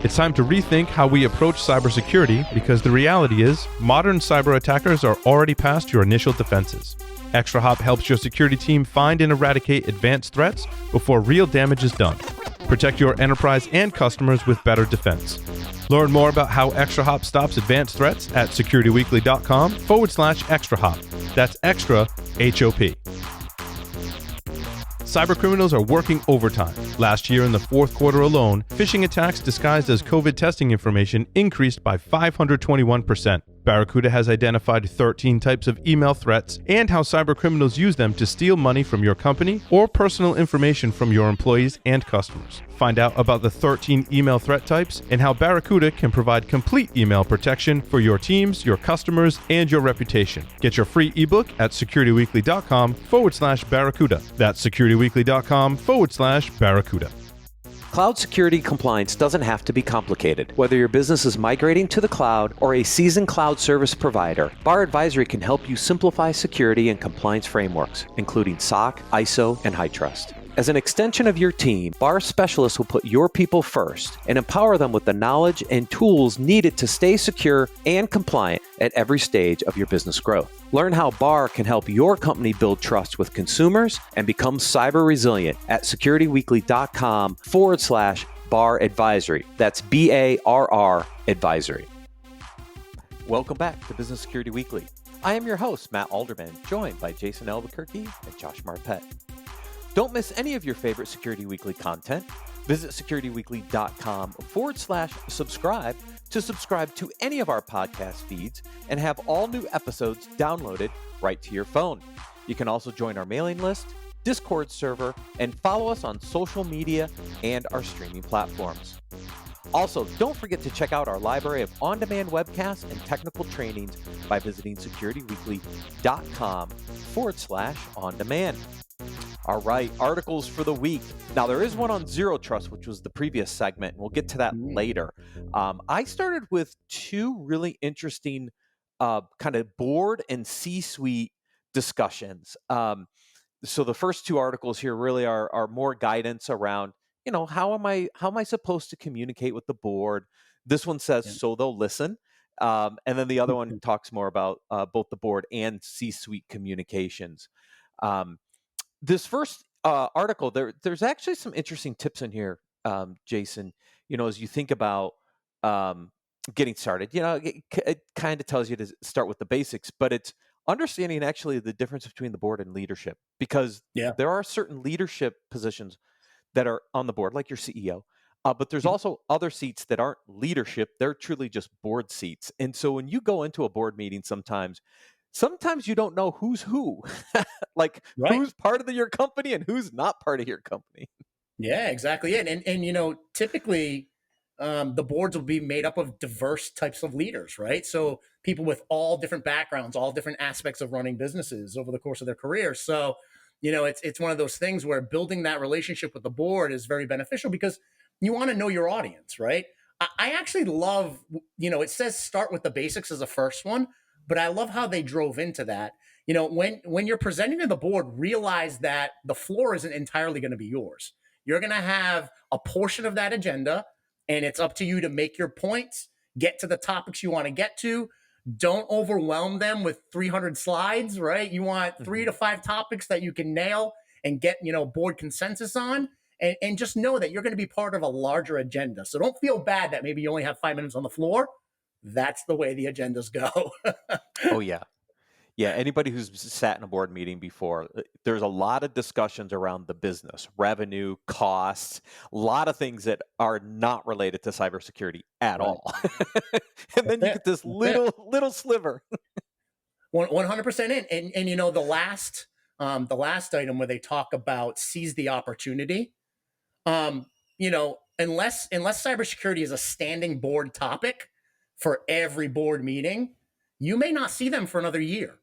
It's time to rethink how we approach cybersecurity because the reality is, modern cyber attackers are already past your initial defenses. ExtraHop helps your security team find and eradicate advanced threats before real damage is done. Protect your enterprise and customers with better defense. Learn more about how ExtraHop stops advanced threats at securityweekly.com/ExtraHop. That's extra HOP. Cybercriminals are working overtime. Last year in the fourth quarter alone, phishing attacks disguised as COVID testing information increased by 521%. Barracuda has identified 13 types of email threats and how cybercriminals use them to steal money from your company or personal information from your employees and customers. Find out about the 13 email threat types and how Barracuda can provide complete email protection for your teams, your customers, and your reputation. Get your free ebook at securityweekly.com/Barracuda. That's securityweekly.com/Barracuda. Cloud security compliance doesn't have to be complicated. Whether your business is migrating to the cloud or a seasoned cloud service provider, Bar Advisory can help you simplify security and compliance frameworks, including SOC, ISO, and HITRUST. As an extension of your team, Bar specialists will put your people first and empower them with the knowledge and tools needed to stay secure and compliant at every stage of your business growth. Learn how Bar can help your company build trust with consumers and become cyber resilient at securityweekly.com/Bar Advisory. That's BARR Advisory. Welcome back to Business Security Weekly. I am your host, Matt Alderman, joined by Jason Albuquerque and Josh Marpet. Don't miss any of your favorite Security Weekly content. Visit securityweekly.com/subscribe to subscribe to any of our podcast feeds and have all new episodes downloaded right to your phone. You can also join our mailing list, Discord server, and follow us on social media and our streaming platforms. Also, don't forget to check out our library of on-demand webcasts and technical trainings by visiting securityweekly.com/on-demand. All right, articles for the week. Now, there is one on Zero Trust, which was the previous segment, and we'll get to that later. I started with two really interesting kind of board and C-suite discussions. So the first two articles here really are more guidance around, how am I supposed to communicate with the board? This one says, so they'll listen. And then the other one talks more about both the board and C-suite communications. This first article, there's actually some interesting tips in here, Jason. As you think about getting started, it kind of tells you to start with the basics, but it's understanding actually the difference between the board and leadership, because there are certain leadership positions that are on the board, like your CEO, but there's also other seats that aren't leadership. They're truly just board seats. And so when you go into a board meeting, sometimes you don't know who's who, who's part of your company and who's not part of your company. Yeah, exactly. And typically the boards will be made up of diverse types of leaders, right? So people with all different backgrounds, all different aspects of running businesses over the course of their career. So, it's one of those things where building that relationship with the board is very beneficial because you want to know your audience, right? I actually love, it says start with the basics as a first one, but I love how they drove into that. When you're presenting to the board, realize that the floor isn't entirely going to be yours. You're going to have a portion of that agenda, and it's up to you to make your points, get to the topics you want to get to. Don't overwhelm them with 300 slides, right? You want 3 to 5 topics that you can nail and get, board consensus on. And just know that you're going to be part of a larger agenda. So don't feel bad that maybe you only have 5 minutes on the floor. That's the way the agendas go. Oh, yeah. Yeah, anybody who's sat in a board meeting before, there's a lot of discussions around the business, revenue, costs, a lot of things that are not related to cybersecurity at all. And then you get this little sliver. 100% in. And the last item where they talk about seize the opportunity, unless cybersecurity is a standing board topic for every board meeting, you may not see them for another year.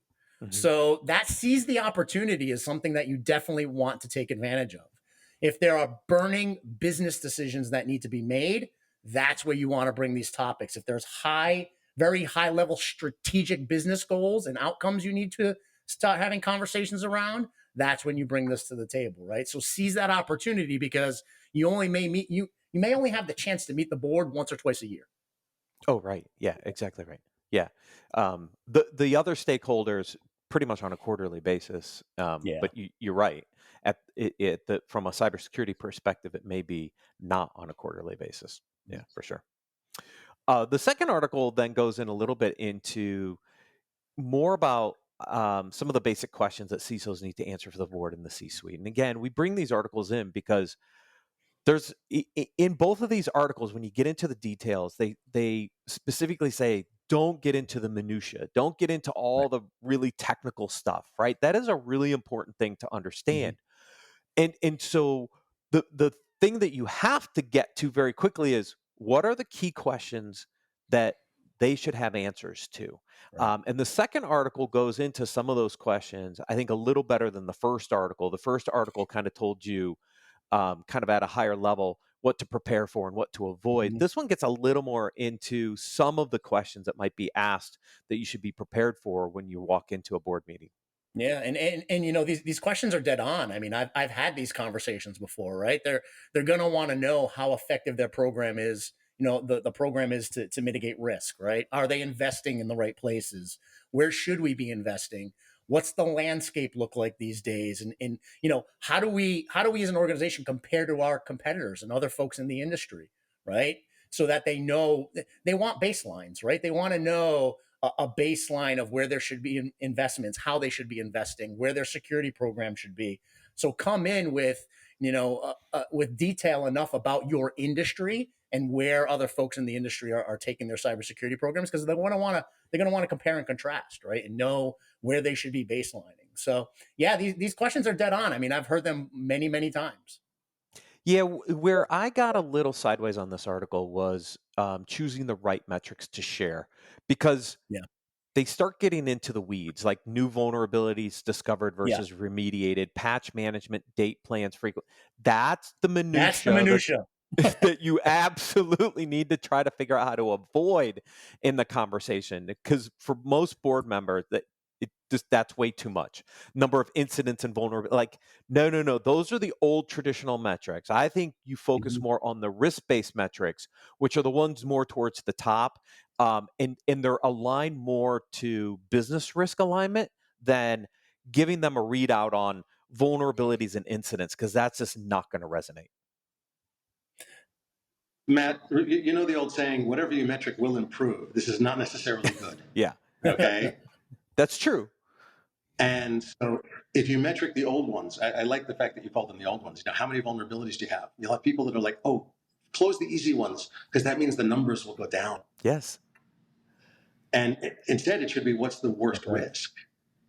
So that seize the opportunity is something that you definitely want to take advantage of. If there are burning business decisions that need to be made, that's where you want to bring these topics. If there's very high level strategic business goals and outcomes you need to start having conversations around, that's when you bring this to the table, right? So seize that opportunity because you only may meet you may only have the chance to meet the board once or twice a year. Oh, right. Yeah, exactly right. Yeah. The other stakeholders pretty much on a quarterly basis. But you're right. From a cybersecurity perspective, it may be not on a quarterly basis. Yeah, for sure. The second article then goes in a little bit into more about some of the basic questions that CISOs need to answer for the board and the C-suite. And again, we bring these articles in because there's in both of these articles, when you get into the details, they specifically say, don't get into the minutia, don't get into all the really technical stuff, right? That is a really important thing to understand. And so the thing that you have to get to very quickly is, what are the key questions that they should have answers to? And the second article goes into some of those questions, I think, a little better than the first article. The first article kind of told you kind of at a higher level what to prepare for and what to avoid. This one gets a little more into some of the questions that might be asked that you should be prepared for when you walk into a board meeting. Yeah, and you know, these questions are dead on. I mean, I've had these conversations before, right? They're going to want to know how effective their program is. You know, the program is to mitigate risk, right? Are they investing in the right places? Where should we be investing? What's the landscape look like these days? And you know, how do we as an organization compare to our competitors and other folks in the industry, right? So that they know, they want baselines, right? They want to know a baseline of where there should be investments, how they should be investing, where their security program should be. So come in with, you know, with detail enough about your industry and where other folks in the industry are taking their cybersecurity programs, because they're going to want to compare and contrast, right, and know where they should be baselining. So yeah, these questions are dead on. I mean, I've heard them many times. Yeah, where I got a little sideways on this article was choosing the right metrics to share, because they start getting into the weeds, like new vulnerabilities discovered versus remediated, patch management, date plans, frequent. That's the minutia. That's the minutia. That you absolutely need to try to figure out how to avoid in the conversation, because for most board members, that's way too much. Number of incidents and vulnerability. Like, no. Those are the old traditional metrics. I think you focus more on the risk-based metrics, which are the ones more towards the top. And they're aligned more to business risk alignment than giving them a readout on vulnerabilities and incidents, because that's just not going to resonate. Matt, you know the old saying, whatever your metric will improve. This is not necessarily good. Yeah. Okay. That's true. And so if you metric the old ones, I like the fact that you called them the old ones. You know, how many vulnerabilities do you have? You'll have people that are like, oh, close the easy ones, because that means the numbers will go down. Yes. And instead, it should be, what's the worst risk?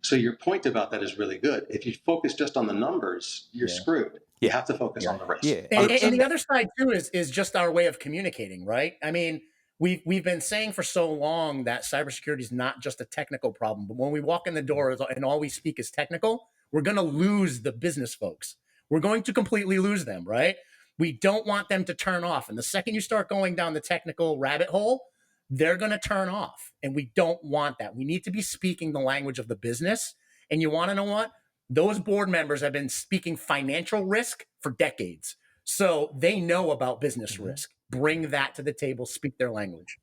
So your point about that is really good. If you focus just on the numbers, you're screwed. You have to focus on the risk. Yeah. And the other side too is just our way of communicating, right? I mean, we've been saying for so long that cybersecurity is not just a technical problem, but when we walk in the door and all we speak is technical, we're going to lose the business folks. We're going to completely lose them, right? We don't want them to turn off. And the second you start going down the technical rabbit hole, they're going to turn off. And we don't want that. We need to be speaking the language of the business. And you want to know what? Those board members have been speaking financial risk for decades. So they know about business risk. Bring that to the table, speak their language.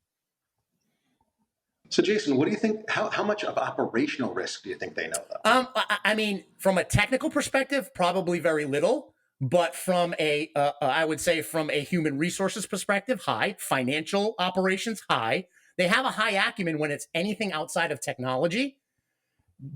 So Jason, what do you think, how much of operational risk do you think they know though? I mean, from a technical perspective, probably very little, but from I would say from a human resources perspective, high. Financial operations, high. They have a high acumen when it's anything outside of technology.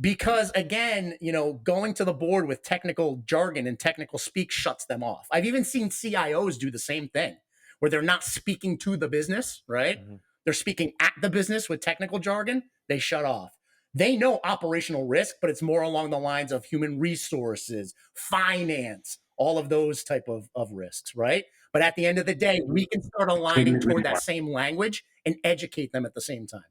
Because again, you know, going to the board with technical jargon and technical speak shuts them off. I've even seen CIOs do the same thing, where they're not speaking to the business, right? They're speaking at the business with technical jargon. They shut off. They know operational risk, but it's more along the lines of human resources, finance, all of those type of risks, right? But at the end of the day, we can start aligning toward that same language and educate them at the same time.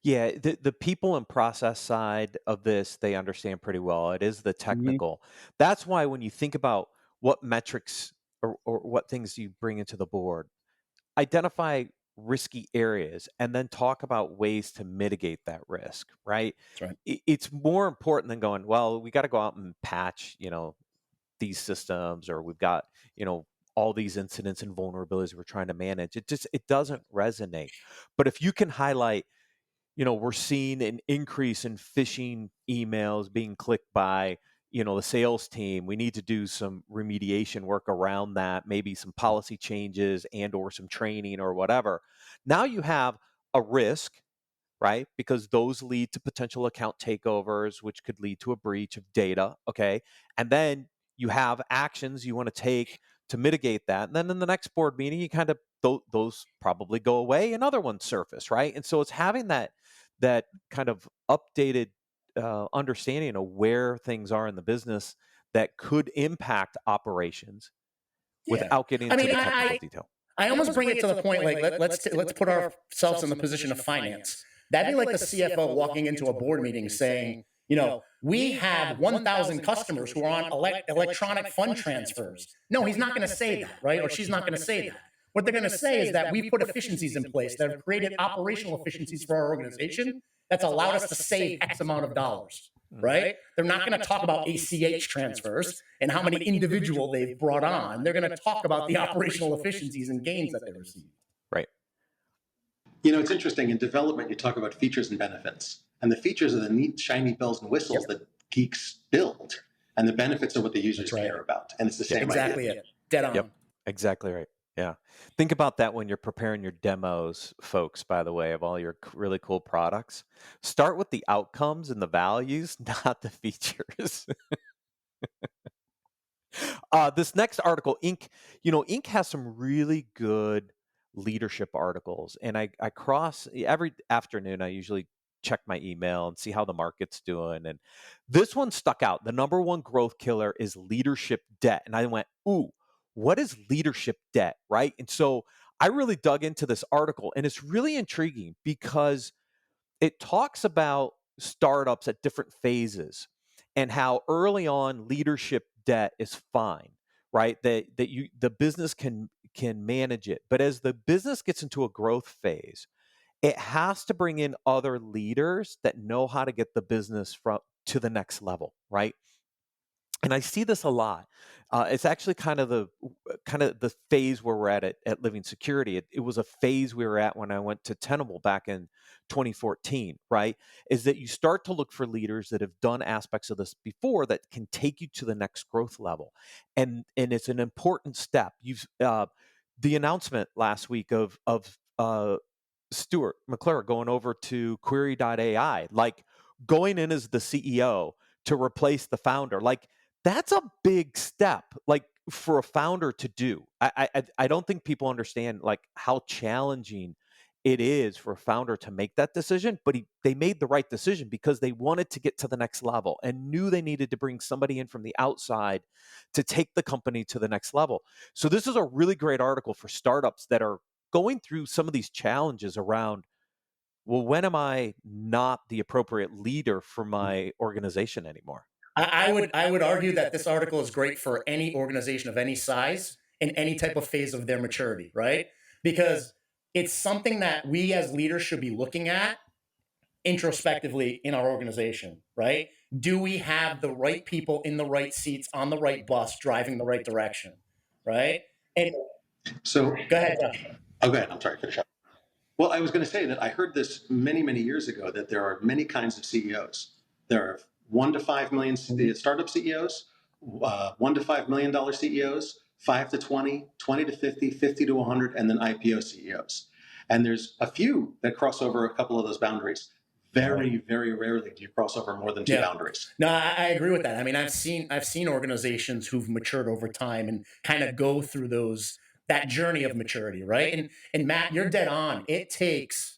Yeah, the people and process side of this, they understand pretty well. It is the technical. That's why when you think about what metrics or what things you bring into the board, identify risky areas and then talk about ways to mitigate that risk, right? That's right. It's more important than going, well, we got to go out and patch, you know, these systems, or we've got, you know, all these incidents and vulnerabilities we're trying to manage. It doesn't resonate. But if you can highlight, we're seeing an increase in phishing emails being clicked by, the sales team. We need to do some remediation work around that, maybe some policy changes and or some training or whatever. Now you have a risk, right? Because those lead to potential account takeovers, which could lead to a breach of data. Okay. And then you have actions you want to take to mitigate that. And then in the next board meeting, you kind of, those probably go away and other ones surface, right? And so it's having that kind of updated understanding of where things are in the business that could impact operations without getting into the technical detail. I almost bring it to the point, like, let's put ourselves in the position of finance. That'd be like the CFO walking into a board meeting saying, we have 1,000 customers who are on electronic fund transfers. No, he's not going to say that, right? Or she's not going to say that. What they're going to say is that we've put efficiencies in place that have created operational efficiencies for our organization that's allowed us to save X amount of dollars, right? They're not going to talk about ACH transfers and how many individual they've brought on. They're going to talk about the operational efficiencies and gains that they received. Right. It's interesting. In development, you talk about features and benefits. And the features are the neat, shiny bells and whistles that geeks build. And the benefits are what the users care about. And it's the same exactly idea. It. Dead on. Yep. Exactly right. Yeah. Think about that when you're preparing your demos, folks, by the way, of all your really cool products. Start with the outcomes and the values, not the features. This next article, Inc. Inc. has some really good leadership articles. And I cross every afternoon, I usually check my email and see how the market's doing. And this one stuck out. The number one growth killer is leadership debt. And I went, ooh, what is leadership debt, right? And so I really dug into this article, and it's really intriguing because it talks about startups at different phases and how early on leadership debt is fine, right? That the business can manage it. But as the business gets into a growth phase, it has to bring in other leaders that know how to get the business to the next level, right? And I see this a lot. It's actually kind of the phase where we're at Living Security. It was a phase we were at when I went to Tenable back in 2014, right? Is that you start to look for leaders that have done aspects of this before that can take you to the next growth level. And it's an important step. The announcement last week of Stuart McClure going over to Query.ai, like going in as the CEO to replace the founder, like that's a big step, like for a founder to do. I don't think people understand like how challenging it is for a founder to make that decision, but they made the right decision because they wanted to get to the next level and knew they needed to bring somebody in from the outside to take the company to the next level. So this is a really great article for startups that are going through some of these challenges around, well, when am I not the appropriate leader for my organization anymore? I would argue that this article is great for any organization of any size in any type of phase of their maturity, right? Because it's something that we as leaders should be looking at introspectively in our organization, right? Do we have the right people in the right seats on the right bus driving the right direction, right? And so go ahead, Josh. Oh, go ahead. I'm sorry. Finish up. Well, I was going to say that I heard this many, many years ago that there are many kinds of CEOs. There are 1 to 5 million startup CEOs, $1 to $5 million CEOs, 5 to 20, 20 to 50, 50 to 100, and then IPO CEOs. And there's a few that cross over a couple of those boundaries. Very, very rarely do you cross over more than two boundaries. No, I agree with that. I mean, I've seen organizations who've matured over time and kind of go through that journey of maturity, right? And Matt, you're dead on. It takes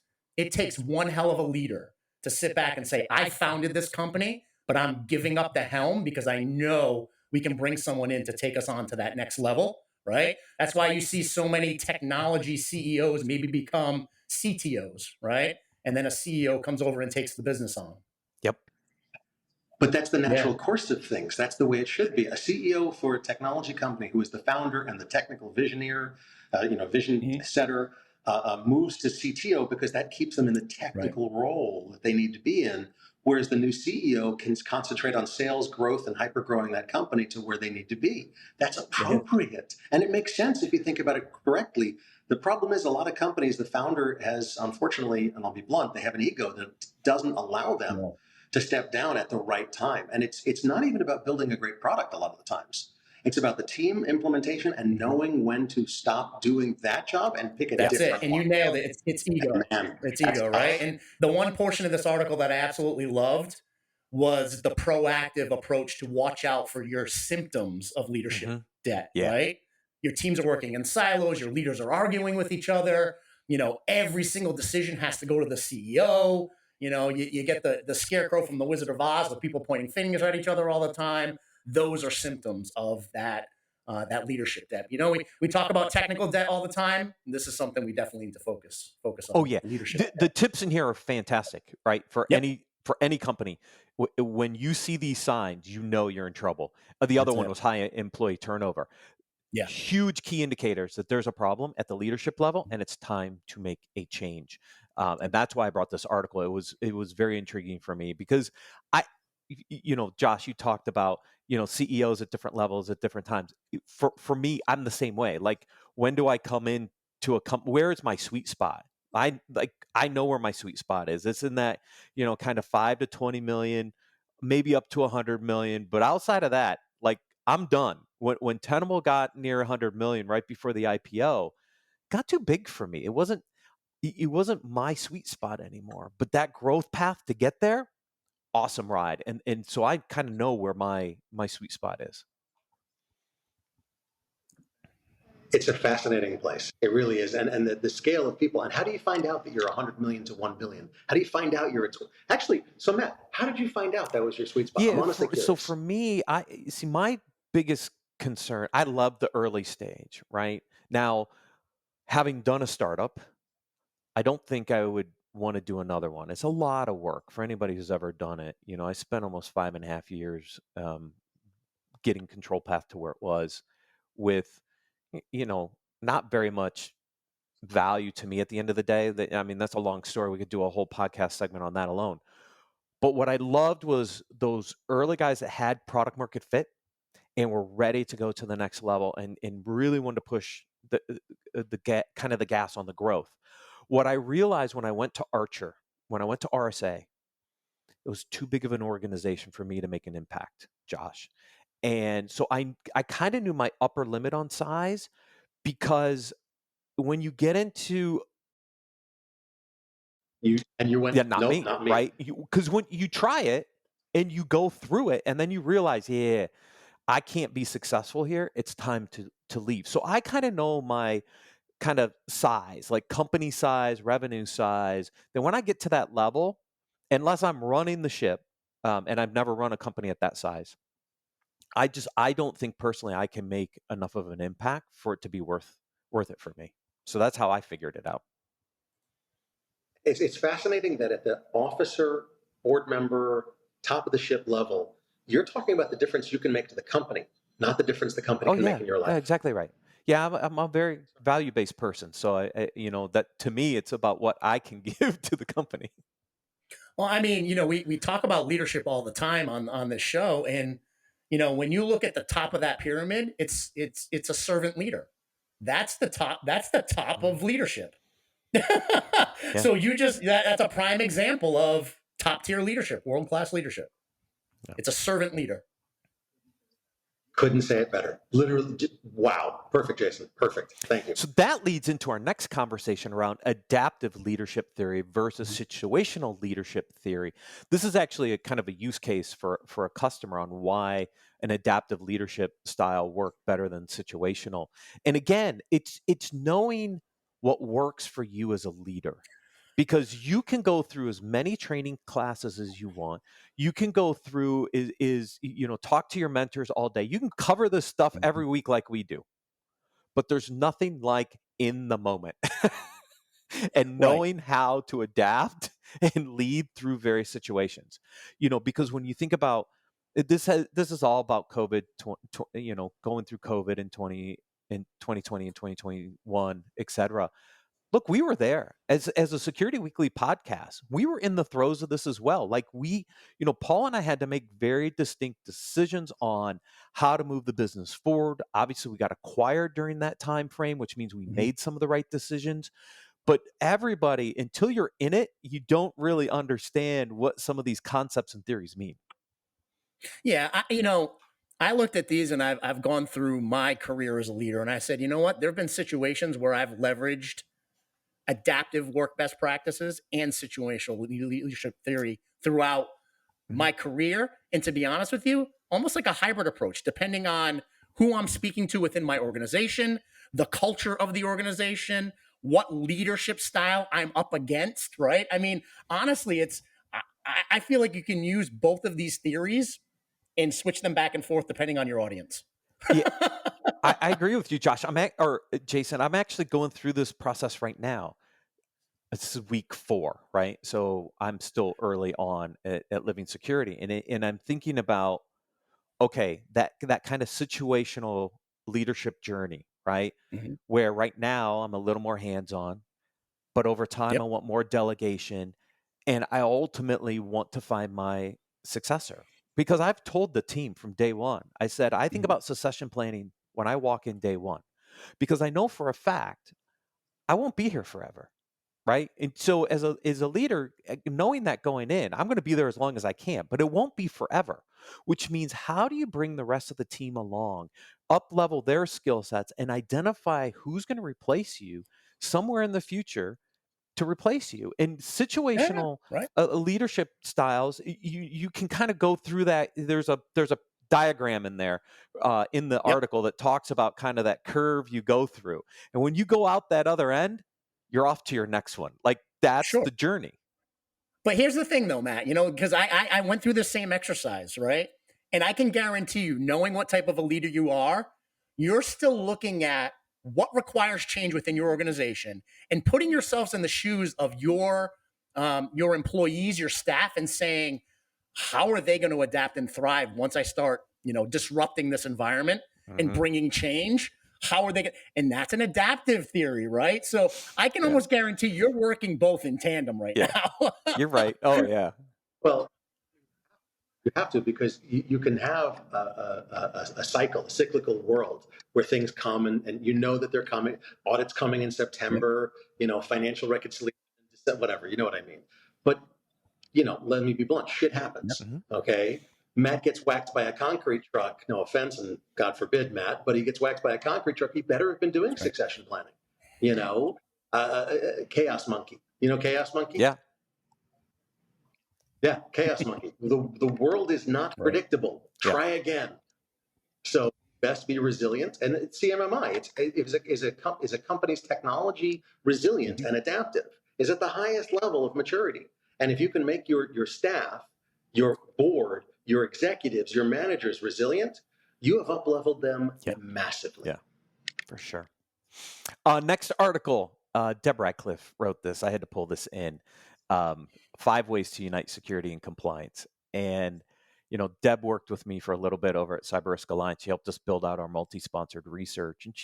one hell of a leader to sit back and say, I founded this company, but I'm giving up the helm because I know we can bring someone in to take us on to that next level, right? That's why you see so many technology CEOs maybe become CTOs, right? And then a CEO comes over and takes the business on. Yep. But that's the natural course of things. That's the way it should be. A CEO for a technology company who is the founder and the technical visioneer, vision setter, moves to CTO because that keeps them in the technical role that they need to be in whereas the new CEO can concentrate on sales growth and hyper growing that company to where they need to be. That's appropriate. And it makes sense if you think about it correctly. The problem is a lot of companies, the founder has, unfortunately, and I'll be blunt, they have an ego that doesn't allow them to step down at the right time. And it's not even about building a great product a lot of the times. It's about the team implementation and knowing when to stop doing that job and pick a different one. That's it. And you nailed it. It's ego. Man, it's ego, right? And the one portion of this article that I absolutely loved was the proactive approach to watch out for your symptoms of leadership debt, right? Your teams are working in silos. Your leaders are arguing with each other. Every single decision has to go to the CEO. You get the scarecrow from the Wizard of Oz with people pointing fingers at each other all the time. Those are symptoms of that leadership debt. We talk about technical debt all the time. This is something we definitely need to focus on. Oh yeah, leadership. The tips in here are fantastic, right? For any company, when you see these signs, you're in trouble. The other one was high employee turnover. Yeah, huge key indicators that there's a problem at the leadership level, and it's time to make a change. And that's why I brought this article. It was very intriguing for me because Josh, you talked about CEOs at different levels at different times. For me, I'm the same way. Like, when do I come in to a where is my sweet spot? I know where my sweet spot is. It's in that kind of 5 to 20 million, maybe up to 100 million. But outside of that, like, I'm done. When Tenable got near 100 million right before the IPO, got too big for me. It wasn't my sweet spot anymore. But that growth path to get there, awesome ride. And so I kind of know where my sweet spot is. It's a fascinating place. It really is. And the scale of people. And how do you find out that you're 100 million to 1 billion? How do you find out you're actually, so Matt, how did you find out that was your sweet spot? Yeah, so for me, I see my biggest concern, I love the early stage, right? Now, having done a startup, I don't think I would want to do another one. It's a lot of work for anybody who's ever done it. I spent almost 5.5 years getting Control Path to where it was with, not very much value to me at the end of the day. That's a long story. We could do a whole podcast segment on that alone. But what I loved was those early guys that had product market fit and were ready to go to the next level and really wanted to push the gas on the growth. What I realized when I went to Archer, when I went to RSA, it was too big of an organization for me to make an impact, Josh. And so I kind of knew my upper limit on size, because when you get into you went, not me, right? Because when you try it and you go through it and then you realize, I can't be successful here, it's time to leave. So I kind of know my kind of size, like company size, revenue size. Then when I get to that level, unless I'm running the ship, and I've never run a company at that size, I don't think personally I can make enough of an impact for it to be worth it for me. So that's how I figured it out. It's fascinating that at the officer, board member, top of the ship level, you're talking about the difference you can make to the company, not the difference the company can make in your life. Yeah, exactly right. Yeah, I'm a very value-based person. So I that to me, it's about what I can give to the company. Well, we talk about leadership all the time on this show, and when you look at the top of that pyramid, it's a servant leader. That's the top. That's the top of leadership. So that's a prime example of top tier leadership, world-class leadership. Yeah. It's a servant leader. Couldn't say it better. Literally, wow. Perfect, Jason. Perfect. Thank you. So that leads into our next conversation around adaptive leadership theory versus situational leadership theory. This is actually a kind of a use case for a customer on why an adaptive leadership style worked better than situational. And again, it's knowing what works for you as a leader. Because you can go through as many training classes as you want. You can go through talk to your mentors all day. You can cover this stuff every week like we do. But there's nothing like in the moment and knowing how to adapt and lead through various situations. Because when you think about this is all about COVID, going through COVID in 2020 and 2021, et cetera. look, we were there as a Security Weekly podcast. We were in the throes of this as well. Like Paul and I had to make very distinct decisions on how to move the business forward. Obviously, we got acquired during that time frame, which means we made some of the right decisions. But everybody, until you're in it, you don't really understand what some of these concepts and theories mean. Yeah, I looked at these and I've gone through my career as a leader, and I said, you know what? There have been situations where I've leveraged adaptive work best practices and situational leadership theory throughout my career. And to be honest with you, almost like a hybrid approach, depending on who I'm speaking to within my organization, the culture of the organization, what leadership style I'm up against, right? I mean, honestly, I feel like you can use both of these theories and switch them back and forth depending on your audience. Yeah, I agree with you, Josh. Jason. I'm actually going through this process right now. This is week 4, right? So I'm still early on at Living Security, and I'm thinking about, okay, that kind of situational leadership journey, right? Mm-hmm. Where right now I'm a little more hands-on, but over time Yep. I want more delegation, and I ultimately want to find my successor. Because I've told the team from day one, I said, I think about succession planning when I walk in day one, because I know for a fact I won't be here forever, right? And so as a leader, knowing that going in, I'm going to be there as long as I can, but it won't be forever, which means how do you bring the rest of the team along, up level their skill sets, and identify who's going to replace you somewhere in the future to replace you. And situational right. leadership styles, you can kind of go through that. There's a diagram in there in the article that talks about kind of that curve you go through. And when you go out that other end, you're off to your next one. Like that's the journey. But here's the thing though, Matt, because I went through the same exercise, right? And I can guarantee you, knowing what type of a leader you are, you're still looking at what requires change within your organization and putting yourselves in the shoes of your employees, your staff, and saying, how are they going to adapt and thrive once I start, disrupting this environment and bringing change? How are they going? And that's an adaptive theory, right? So I can almost guarantee you're working both in tandem right now. You're right. Oh yeah. Well, you have to, because you can have a cycle, a cyclical world where things come and you know that they're coming. Audits coming in September, financial reconciliation, whatever, you know what I mean. But, let me be blunt, shit happens, okay? Matt gets whacked by a concrete truck, no offense, and God forbid, Matt, but he gets whacked by a concrete truck. He better have been doing succession planning, chaos monkey. Chaos monkey? Yeah. Yeah, chaos monkey. The world is not predictable. Try again. So best be resilient, and it's CMMI. Is a company's technology resilient and adaptive? Is at the highest level of maturity. And if you can make your staff, your board, your executives, your managers resilient, you have up-leveled them massively. Yeah, for sure. Next article, Deb Radcliffe wrote this. I had to pull this in. 5 ways to unite security and compliance. And, Deb worked with me for a little bit over at Cyber Risk Alliance. She helped us build out our multi-sponsored research. And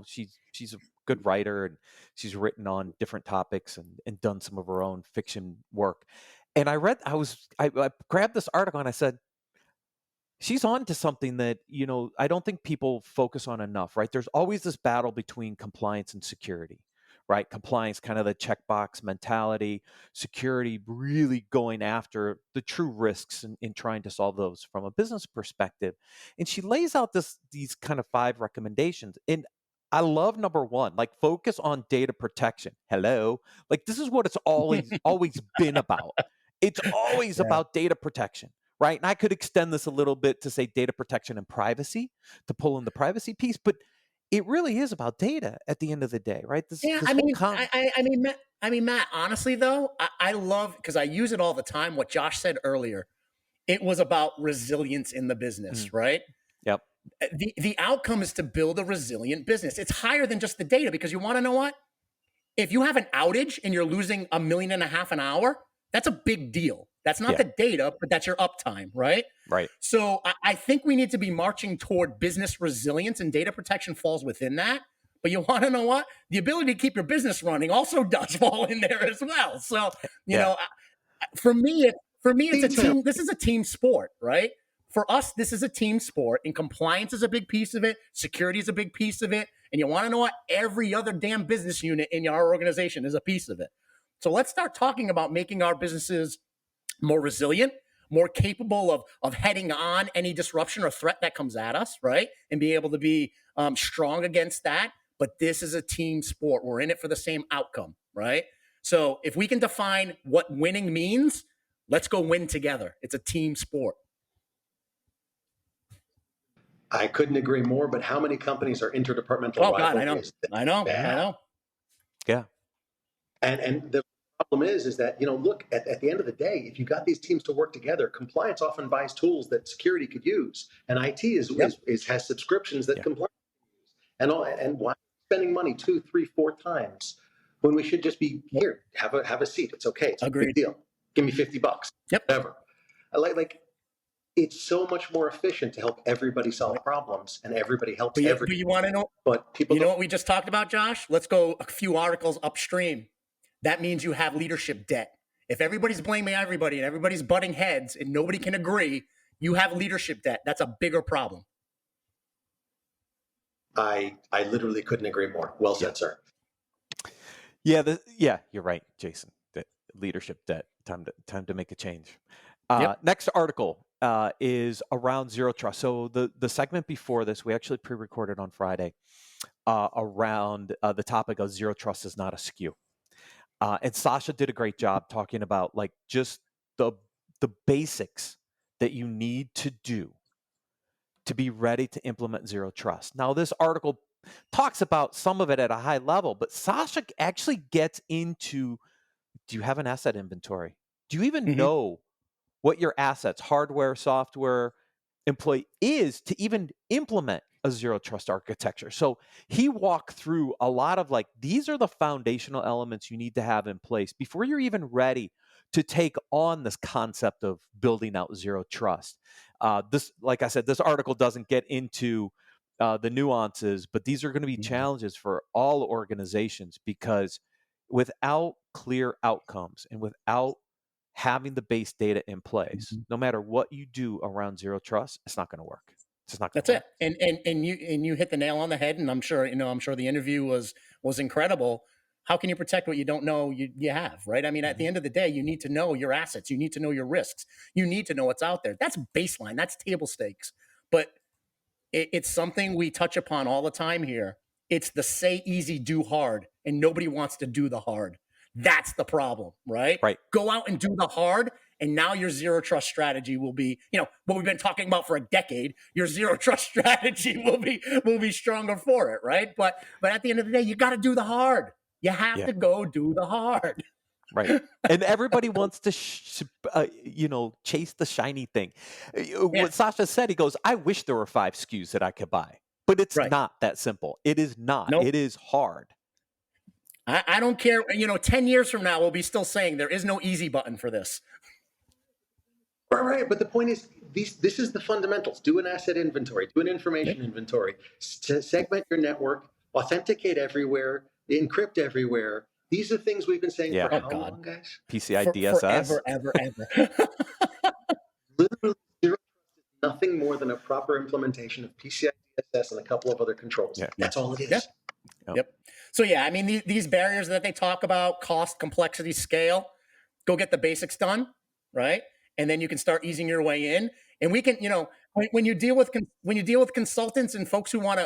she's a good writer, and she's written on different topics and done some of her own fiction work. And I grabbed this article and I said, she's on to something that, I don't think people focus on enough, right? There's always this battle between compliance and security, right? Compliance, kind of the checkbox mentality, security really going after the true risks and trying to solve those from a business perspective. And she lays out these kind of 5 recommendations. And I love number 1, like focus on data protection. Hello. Like this is what it's always been about. It's always about data protection, right? And I could extend this a little bit to say data protection and privacy, to pull in the privacy piece, but it really is about data at the end of the day, right? Matt, honestly though, I love, because I use it all the time, what Josh said earlier. It was about resilience in the business, right? Yep. The outcome is to build a resilient business. It's higher than just the data, because you want to know what? If you have an outage and you're losing $1.5 million an hour, that's a big deal. That's not the data, but that's your uptime, right? Right. So I think we need to be marching toward business resilience, and data protection falls within that. But you want to know what? The ability to keep your business running also does fall in there as well. So, you know, for me, it's a team. This is a team sport, right? For us, this is a team sport, and compliance is a big piece of it. Security is a big piece of it. And you want to know what? Every other damn business unit in our organization is a piece of it. So let's start talking about making our businesses more resilient, more capable of heading on any disruption or threat that comes at us, right? And be able to be strong against that. But this is a team sport. We're in it for the same outcome, right? So if we can define what winning means, let's go win together. It's a team sport. I couldn't agree more, but how many companies are interdepartmental Oh God, rivalries? I know. Yeah. And the problem is that, you know, look, at the end of the day, if you got these teams to work together, compliance often buys tools that security could use, and IT has subscriptions that compliance can use. And why spending money 2, 3, 4 times when we should just be here, have a seat. It's okay. It's Agreed. a big deal. Give me $50. Whatever. Like it's so much more efficient to help everybody solve problems, and everybody helps everybody. But you want to know? But people, you know what we just talked about, Josh? Let's go a few articles upstream. That means you have leadership debt. If everybody's blaming everybody and everybody's butting heads and nobody can agree, you have leadership debt. That's a bigger problem. I literally couldn't agree more. Well said, sir. Yeah, you're right, Jason. The leadership debt. Time to make a change. Next article is around zero trust. So the segment before this, we actually pre-recorded on Friday around the topic of zero trust is not a SKU. And Sasha did a great job talking about like just the basics that you need to do to be ready to implement zero trust. Now, this article talks about some of it at a high level, but Sasha actually gets into, do you have an asset inventory? Do you even know what your assets, hardware, software, employee is to even implement a zero trust architecture? So he walked through a lot of like, these are the foundational elements you need to have in place before you're even ready to take on this concept of building out zero trust. This, like I said, this article doesn't get into the nuances, but these are going to be challenges for all organizations, because without clear outcomes and without having the base data in place, no matter what you do around zero trust, it's not going to work. It's not. That's it. And you hit the nail on the head. And I'm sure the interview was incredible. How can you protect what you don't know you have, right? I mean, at the end of the day, you need to know your assets. You need to know your risks. You need to know what's out there. That's baseline. That's table stakes. But it's something we touch upon all the time here. It's the say easy, do hard, and nobody wants to do the hard. That's the problem, right? Right. Go out and do the hard, and now your zero trust strategy will be, what we've been talking about for a decade. Your zero trust strategy will be stronger for it, right? But at the end of the day, you got to do the hard. You have to go do the hard. Right. And everybody wants to, chase the shiny thing. What Sasha said, he goes, I wish there were 5 SKUs that I could buy, but it's not that simple. It is not. Nope. It is hard. I don't care. 10 years from now, we'll be still saying there is no easy button for this. Right. But the point is, this is the fundamentals. Do an asset inventory, do an information inventory, segment your network, authenticate everywhere, encrypt everywhere. These are things we've been saying for how long, guys? PCI DSS. Forever. Literally, zero trust is nothing more than a proper implementation of PCI DSS and a couple of other controls. Yeah. That's all it is. Yep. So I mean, these barriers that they talk about, cost, complexity, scale, go get the basics done, right? And then you can start easing your way in. And we can, when you deal with consultants and folks who want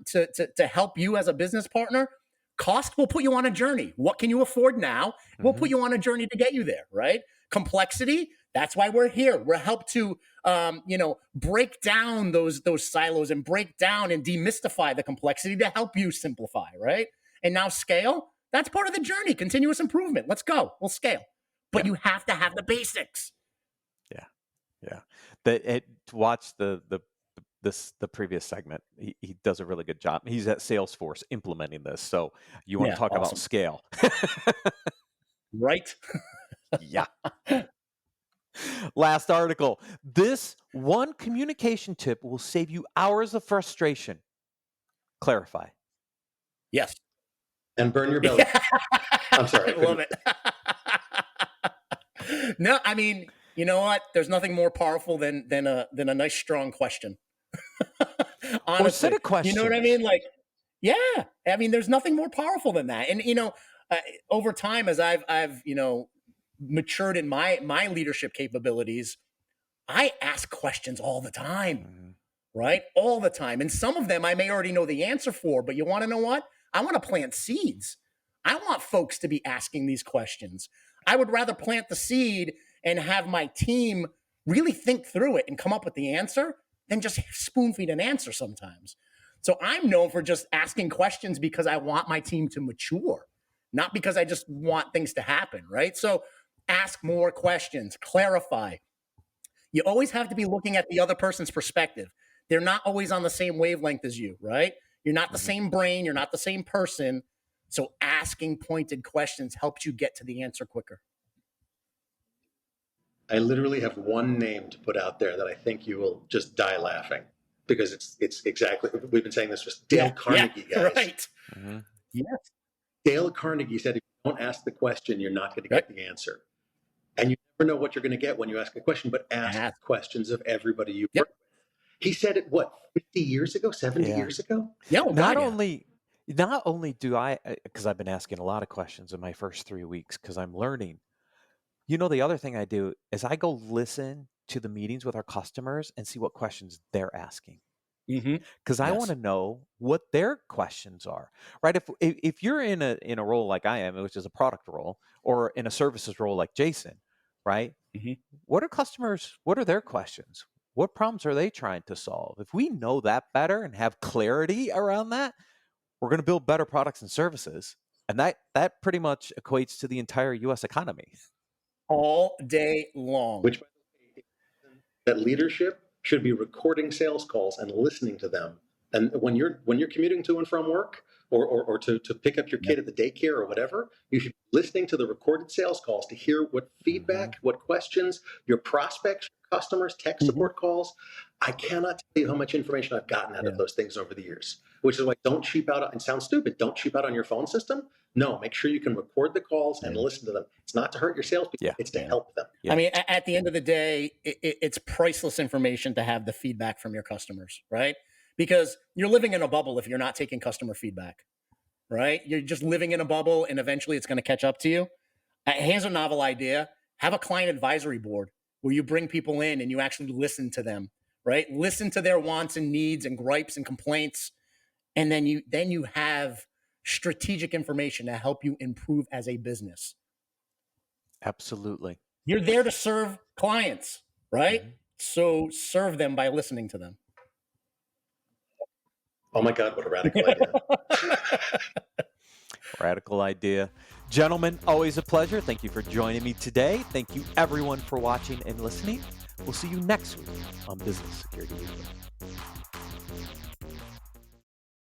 to help you as a business partner, cost will put you on a journey. What can you afford now? We'll put you on a journey to get you there, right? Complexity, that's why we're here. We're help to, break down those silos and break down and demystify the complexity to help you simplify, right? And now scale, that's part of the journey. Continuous improvement. Let's go. We'll scale. But you have to have the basics. Yeah. Watch the previous segment. He does a really good job. He's at Salesforce implementing this. So you want to talk about scale. Right? Yeah. Last article. This one communication tip will save you hours of frustration. Clarify. Yes. And burn your belly. I'm sorry. I love it. No, I mean, you know what? There's nothing more powerful than a nice strong question. Or set Honestly, of questions. you know what I mean? Like, yeah, I mean, there's nothing more powerful than that. And over time, as I've matured in my leadership capabilities, I ask questions all the time, right? All the time. And some of them I may already know the answer for, but you want to know what? I want to plant seeds. I want folks to be asking these questions. I would rather plant the seed and have my team really think through it and come up with the answer than just spoon feed an answer sometimes. So I'm known for just asking questions because I want my team to mature, not because I just want things to happen, right? So ask more questions, clarify. You always have to be looking at the other person's perspective. They're not always on the same wavelength as you, right? You're not the same brain. You're not the same person. So asking pointed questions helps you get to the answer quicker. I literally have one name to put out there that I think you will just die laughing, because it's exactly, we've been saying this was Dale Carnegie, guys. Right. Yes. Dale Carnegie said, if you don't ask the question, you're not going to get the answer. And you never know what you're going to get when you ask a question, but ask questions of everybody you work with. He said it, what, 50 years ago, 70 years ago? Yeah. Not only do I, because I've been asking a lot of questions in my first 3 weeks because I'm learning. The other thing I do is I go listen to the meetings with our customers and see what questions they're asking. Because I want to know what their questions are, right? If you're in a role like I am, which is a product role, or in a services role like Jason, right? What are their questions? What problems are they trying to solve? If we know that better and have clarity around that, we're going to build better products and services. And that pretty much equates to the entire US economy. All day long. Which, that leadership should be recording sales calls and listening to them. And when you're commuting to and from work, or to pick up your kid at the daycare or whatever, you should be listening to the recorded sales calls to hear what feedback, what questions your prospects, customers, tech support calls. I cannot tell you how much information I've gotten out of those things over the years, which is why don't cheap out, and sounds stupid, don't cheap out on your phone system. No, make sure you can record the calls and listen to them. It's not to hurt your salespeople, it's to help them. I mean, at the end of the day, it's priceless information to have the feedback from your customers, right? Because you're living in a bubble if you're not taking customer feedback, right? You're just living in a bubble, and eventually it's going to catch up to you. Here's a novel idea. Have a client advisory board where you bring people in and you actually listen to them, right? Listen to their wants and needs and gripes and complaints. And then you have strategic information to help you improve as a business. Absolutely. You're there to serve clients, right? So serve them by listening to them. Oh my God, what a radical idea. Radical idea. Gentlemen, always a pleasure. Thank you for joining me today. Thank you everyone for watching and listening. We'll see you next week on Business Security Weekly.